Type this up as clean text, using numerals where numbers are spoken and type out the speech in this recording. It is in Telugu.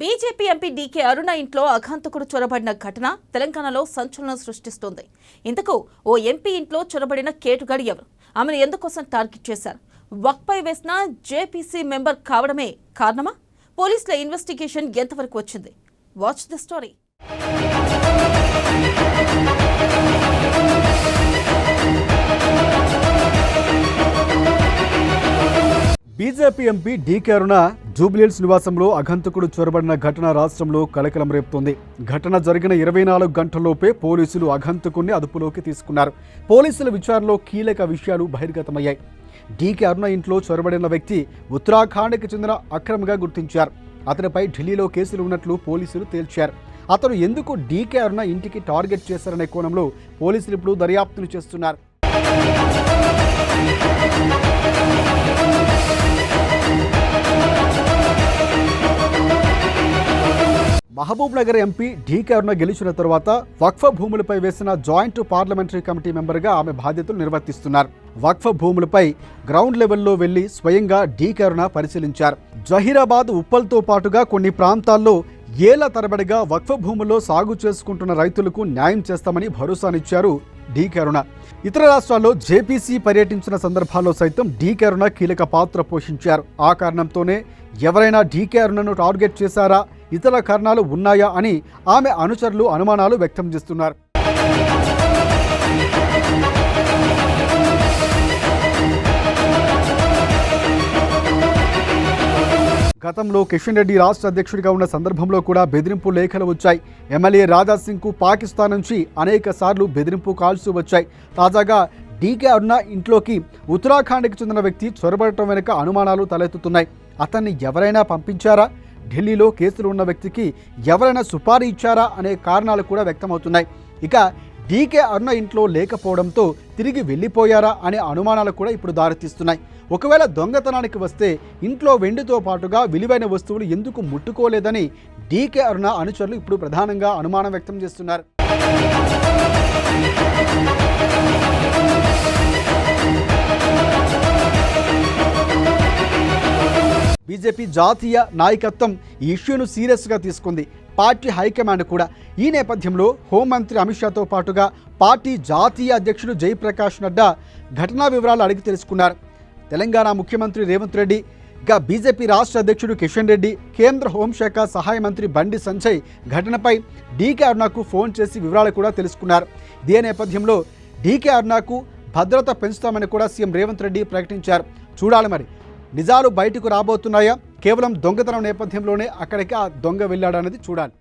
బీజేపీ ఎంపీ డీకే అరుణ ఇంట్లో అఘాంతకుడు చొరబడిన ఘటన తెలంగాణలో సంచలనం సృష్టిస్తోంది. ఇంతకు ఓ ఎంపీ ఇంట్లో చొరబడిన కేటుగాడు ఎవరు? ఆమెను ఎందుకోసం టార్గెట్ చేశారు? వక్పై వేసిన జేపీసీ మెంబర్ కావడమే కారణమా? పోలీసుల ఇన్వెస్టిగేషన్ ఎంతవరకు వచ్చింది? Watch the story. BJP MP DK అరుణ జూబ్లీహిల్స్ నివాసంలో అఘంతకుడు చొరబడిన ఘటన రాష్ట్రంలో కలకలం రేపుతోంది. ఘటన జరిగిన 24 గంటల్లోపే పోలీసులు అఘంతకుడిని అదుపులోకి తీసుకున్నారు. పోలీసుల విచారణలో కీలక విషయాలు బహిర్గతమయ్యాయి. డీకే అరుణ ఇంట్లో చొరబడిన వ్యక్తి ఉత్తరాఖండ్కి చెందిన అక్రమ్గా గుర్తించారు. అతనిపై ఢిల్లీలో కేసులు ఉన్నట్లు పోలీసులు తేల్చారు. అతను ఎందుకు డీకే అరుణ ఇంటికి టార్గెట్ చేశారనే కోణంలో పోలీసులు ఇప్పుడు దర్యాప్తును చేస్తున్నారు. మహబూబ్ నగర్ ఎంపీ డీకే అరుణ గెలిచిన తర్వాత వక్ఫ్ భూములపై వేసిన జాయింట్ పార్లమెంటరీ కమిటీ మెంబర్గా ఆమె బాధ్యతలు నిర్వర్తిస్తున్నారు. వక్ఫ్ భూములపై గ్రౌండ్ లెవెల్లో వెళ్లి స్వయంగా డీకే అరుణ పరిశీలించారు. జహీరాబాద్, ఉప్పల్తో పాటుగా కొన్ని ప్రాంతాల్లో ఏళ్ల తరబడిగా వక్ఫ్ భూముల్లో సాగు చేసుకుంటున్న రైతులకు న్యాయం చేస్తామని భరోసానిచ్చారు డీకే అరుణ. ఇతర రాష్ట్రాల్లో జేపీసీ పర్యటించిన సందర్భాల్లో సైతం డీకే అరుణ కీలక పాత్ర పోషించారు. ఆ కారణంతోనే ఎవరైనా డీకే అరుణను టార్గెట్ చేశారా, ఇతర కారణాలు ఉన్నాయా అని ఆమె అనుచరులు అనుమానాలు వ్యక్తం చేస్తున్నారు. గతంలో కిషన్ రెడ్డి రాష్ట్ర అధ్యక్షుడిగా ఉన్న సందర్భంలో కూడా బెదిరింపు లేఖలు వచ్చాయి. ఎమ్మెల్యే రాజాసింగ్కు పాకిస్తాన్ నుంచి అనేక సార్లు బెదిరింపు కాల్స్ వచ్చాయి. తాజాగా డీకే అరుణ ఇంట్లోకి ఉత్తరాఖండ్కి చెందిన వ్యక్తి చొరబడటం వెనుక అనుమానాలు తలెత్తుతున్నాయి. అతన్ని ఎవరైనా పంపించారా, ఢిల్లీలో కేసులు ఉన్న వ్యక్తికి ఎవరైనా సుపారీ ఇచ్చారా అనే కారణాలు కూడా వ్యక్తమవుతున్నాయి. ఇక డీకే అరుణ ఇంట్లో లేకపోవడంతో తిరిగి వెళ్ళిపోయారా అనే అనుమానాలు కూడా ఇప్పుడు దారితీస్తున్నాయి. ఒకవేళ దొంగతనానికి వస్తే ఇంట్లో వెండితో పాటుగా విలువైన వస్తువులు ఎందుకు ముట్టుకోలేదని డీకే అరుణ అనుచరులు ఇప్పుడు ప్రధానంగా అనుమానం వ్యక్తం చేస్తున్నారు. బీజేపీ జాతీయ నాయకత్వం ఈ ఇష్యూను సీరియస్గా తీసుకుంది. పార్టీ హైకమాండ్ కూడా. ఈ నేపథ్యంలో హోంమంత్రి అమిత్ షాతో పాటుగా పార్టీ జాతీయ అధ్యక్షుడు జయప్రకాష్ నడ్డా ఘటనా వివరాలు అడిగి తెలుసుకున్నారు. తెలంగాణ ముఖ్యమంత్రి రేవంత్ రెడ్డి, ఇంకా బీజేపీ రాష్ట్ర అధ్యక్షుడు కిషన్ రెడ్డి, కేంద్ర హోంశాఖ సహాయ మంత్రి బండి సంజయ్ ఘటనపై డీకే అరుణకు ఫోన్ చేసి వివరాలు కూడా తెలుసుకున్నారు. ఇదే నేపథ్యంలో డీకే అరుణకు భద్రత పెంచుతామని కూడా సీఎం రేవంత్ రెడ్డి ప్రకటించారు. చూడాలి మరి నిజాలు బయటకు రాబోతున్నాయా, కేవలం దొంగతనం నేపథ్యంలోనే అక్కడికి ఆ దొంగ వెళ్ళాడన్నది చూడాలి.